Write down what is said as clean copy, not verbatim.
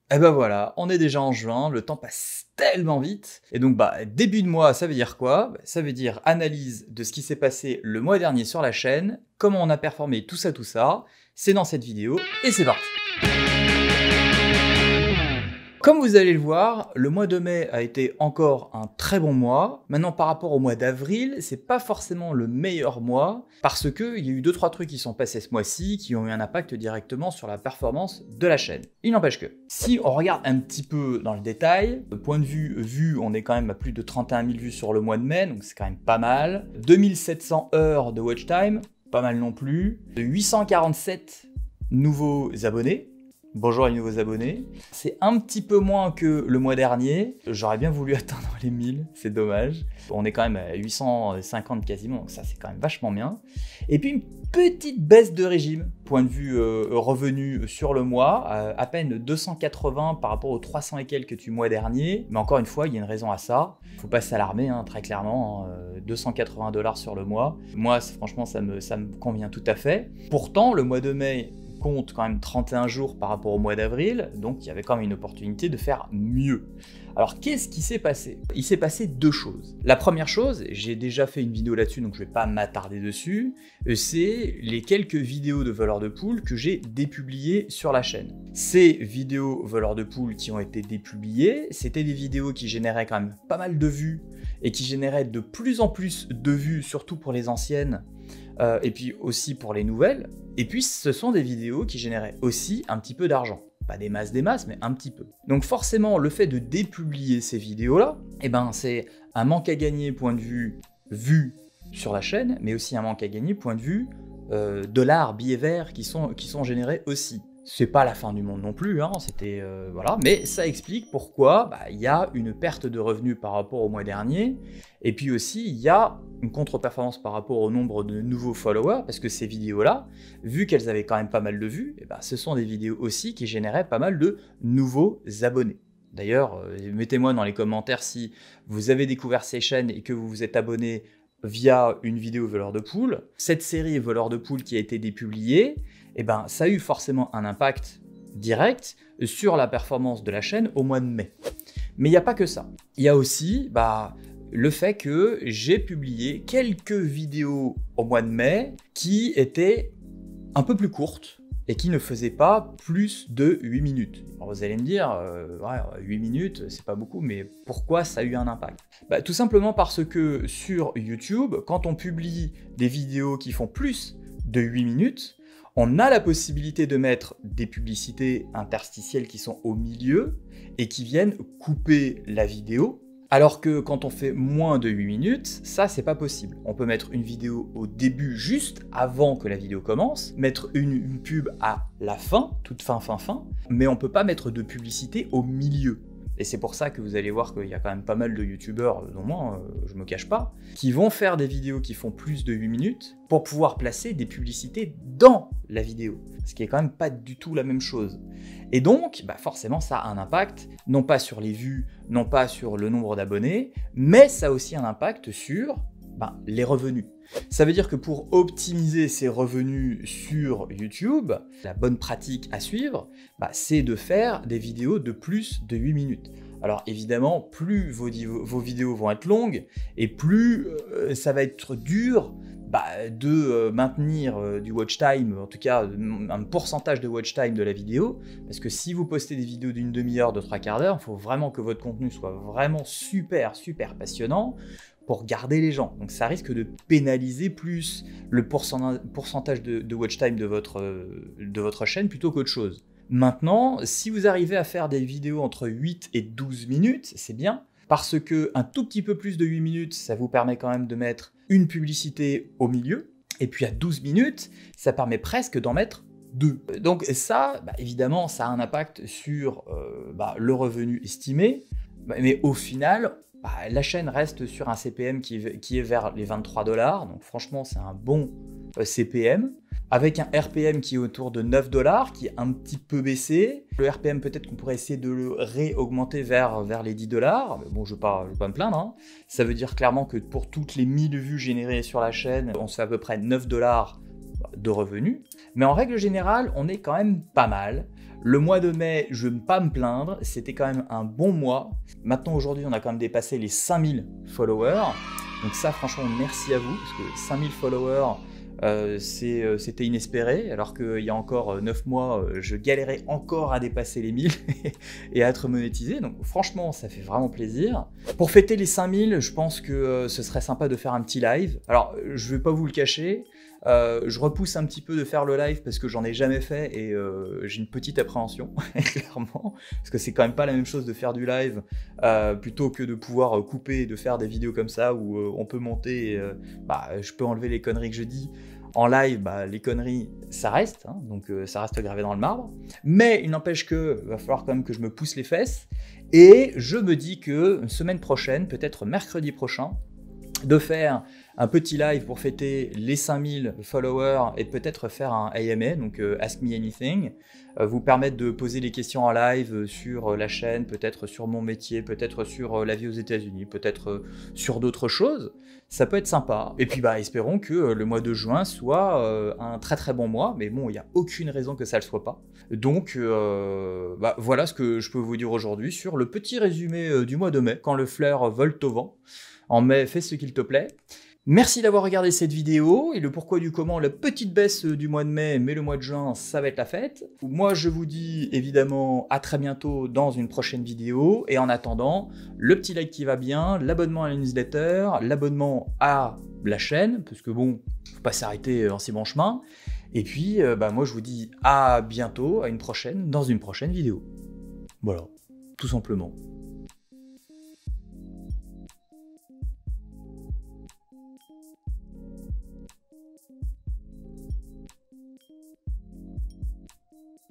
Et ben voilà, on est déjà en juin, le temps passe tellement vite. Et donc début de mois, ça veut dire quoi? Ça veut dire analyse de ce qui s'est passé le mois dernier sur la chaîne, comment on a performé, tout ça. C'est dans cette vidéo, et c'est parti! Comme vous allez le voir, le mois de mai a été encore un très bon mois. Maintenant, par rapport au mois d'avril, c'est pas forcément le meilleur mois parce qu'il y a eu 2-3 trucs qui sont passés ce mois-ci qui ont eu un impact directement sur la performance de la chaîne. Il n'empêche que, si on regarde un petit peu dans le détail, de point de vue, on est quand même à plus de 31 000 vues sur le mois de mai, donc c'est quand même pas mal. 2700 heures de watch time, pas mal non plus. 847 nouveaux abonnés. Bonjour les nouveaux abonnés. C'est un petit peu moins que le mois dernier. J'aurais bien voulu atteindre les 1000, c'est dommage. On est quand même à 850 quasiment, donc ça c'est quand même vachement bien. Et puis une petite baisse de régime, point de vue revenu sur le mois, à peine 280 par rapport aux 300 et quelques du mois dernier. Mais encore une fois, il y a une raison à ça. Faut pas s'alarmer, très clairement, 280 $ sur le mois. Moi, franchement, ça me convient tout à fait. Pourtant, le mois de mai compte quand même 31 jours par rapport au mois d'avril, donc il y avait quand même une opportunité de faire mieux. Alors qu'est-ce qui s'est passé? Il s'est passé deux choses. La première chose, j'ai déjà fait une vidéo là-dessus, donc je vais pas m'attarder dessus, c'est les quelques vidéos de voleurs de poules que j'ai dépubliées sur la chaîne. Ces vidéos voleurs de poules qui ont été dépubliées, c'était des vidéos qui généraient quand même pas mal de vues et qui généraient de plus en plus de vues, surtout pour les anciennes, et puis aussi pour les nouvelles. Et puis ce sont des vidéos qui généraient aussi un petit peu d'argent. Pas des masses, mais un petit peu. Donc forcément, le fait de dépublier ces vidéos-là, c'est un manque à gagner point de vue sur la chaîne, mais aussi un manque à gagner point de vue dollars, billets verts qui sont générés aussi. C'est pas la fin du monde non plus, c'était voilà, mais ça explique pourquoi il y a une perte de revenus par rapport au mois dernier, et puis aussi il y a une contre-performance par rapport au nombre de nouveaux followers, parce que ces vidéos-là, vu qu'elles avaient quand même pas mal de vues, ce sont des vidéos aussi qui généraient pas mal de nouveaux abonnés. D'ailleurs, mettez-moi dans les commentaires si vous avez découvert ces chaînes et que vous vous êtes abonné via une vidéo voleur de poules. Cette série voleur de poules qui a été dépubliée, ça a eu forcément un impact direct sur la performance de la chaîne au mois de mai. Mais il n'y a pas que ça. Il y a aussi le fait que j'ai publié quelques vidéos au mois de mai qui étaient un peu plus courtes et qui ne faisaient pas plus de 8 minutes. Alors vous allez me dire, 8 minutes, c'est pas beaucoup, mais pourquoi ça a eu un impact? Tout simplement parce que sur YouTube, quand on publie des vidéos qui font plus de 8 minutes, on a la possibilité de mettre des publicités interstitielles qui sont au milieu et qui viennent couper la vidéo. Alors que quand on fait moins de 8 minutes, ça c'est pas possible. On peut mettre une vidéo au début juste avant que la vidéo commence, mettre une pub à la fin, toute fin, mais on peut pas mettre de publicité au milieu. Et c'est pour ça que vous allez voir qu'il y a quand même pas mal de youtubeurs, dont moi, je me cache pas, qui vont faire des vidéos qui font plus de 8 minutes pour pouvoir placer des publicités dans la vidéo. Ce qui est quand même pas du tout la même chose. Et donc, forcément, ça a un impact, non pas sur les vues, non pas sur le nombre d'abonnés, mais ça a aussi un impact sur les revenus. Ça veut dire que pour optimiser ses revenus sur YouTube, la bonne pratique à suivre, c'est de faire des vidéos de plus de 8 minutes. Alors évidemment, plus vos vidéos vont être longues, et plus ça va être dur de maintenir du watch time, en tout cas un pourcentage de watch time de la vidéo, parce que si vous postez des vidéos d'une demi-heure, de 3/4 d'heure, il faut vraiment que votre contenu soit vraiment super passionnant pour garder les gens. Donc ça risque de pénaliser plus le pourcentage de watch time de votre chaîne plutôt qu'autre chose. Maintenant, si vous arrivez à faire des vidéos entre 8 et 12 minutes, c'est bien, parce que un tout petit peu plus de 8 minutes, ça vous permet quand même de mettre une publicité au milieu, et puis à 12 minutes, ça permet presque d'en mettre 2. Donc ça, évidemment, ça a un impact sur le revenu estimé, mais au final, la chaîne reste sur un CPM qui est vers les 23 $, donc franchement c'est un bon CPM, avec un RPM qui est autour de 9 $, qui est un petit peu baissé. Le RPM peut-être qu'on pourrait essayer de le réaugmenter vers les 10 $, mais bon je vais pas me plaindre. Ça veut dire clairement que pour toutes les 1000 vues générées sur la chaîne, on se fait à peu près 9 $ de revenus, mais en règle générale on est quand même pas mal. Le mois de mai, je ne vais pas me plaindre, c'était quand même un bon mois. Maintenant, aujourd'hui, on a quand même dépassé les 5000 followers. Donc ça, franchement, merci à vous, parce que 5000 followers, c'était inespéré, alors qu'il y a encore 9 mois, je galérais encore à dépasser les 1000 et à être monétisé. Donc franchement, ça fait vraiment plaisir. Pour fêter les 5000, je pense que ce serait sympa de faire un petit live. Alors, je ne vais pas vous le cacher, je repousse un petit peu de faire le live parce que j'en ai jamais fait et j'ai une petite appréhension, clairement, parce que c'est quand même pas la même chose de faire du live plutôt que de pouvoir couper et de faire des vidéos comme ça où on peut monter et je peux enlever les conneries que je dis. En live, les conneries, ça reste, hein, donc ça reste gravé dans le marbre. Mais il n'empêche que va falloir quand même que je me pousse les fesses. Et je me dis que semaine prochaine, peut-être mercredi prochain, de faire un petit live pour fêter les 5000 followers et peut-être faire un AMA, donc Ask Me Anything, vous permettre de poser des questions en live sur la chaîne, peut-être sur mon métier, peut-être sur la vie aux États-Unis, peut-être sur d'autres choses. Ça peut être sympa. Et puis espérons que le mois de juin soit un très très bon mois, mais bon, il n'y a aucune raison que ça ne le soit pas. Donc voilà ce que je peux vous dire aujourd'hui sur le petit résumé du mois de mai, quand le fleur vole au vent. En mai, fais ce qu'il te plaît. Merci d'avoir regardé cette vidéo et le pourquoi du comment, la petite baisse du mois de mai, mais le mois de juin, ça va être la fête. Moi, je vous dis évidemment à très bientôt dans une prochaine vidéo et en attendant, le petit like qui va bien, l'abonnement à la newsletter, l'abonnement à la chaîne, parce que bon, faut pas s'arrêter en si bon chemin. Et puis, moi, je vous dis à bientôt, dans une prochaine vidéo. Voilà, tout simplement.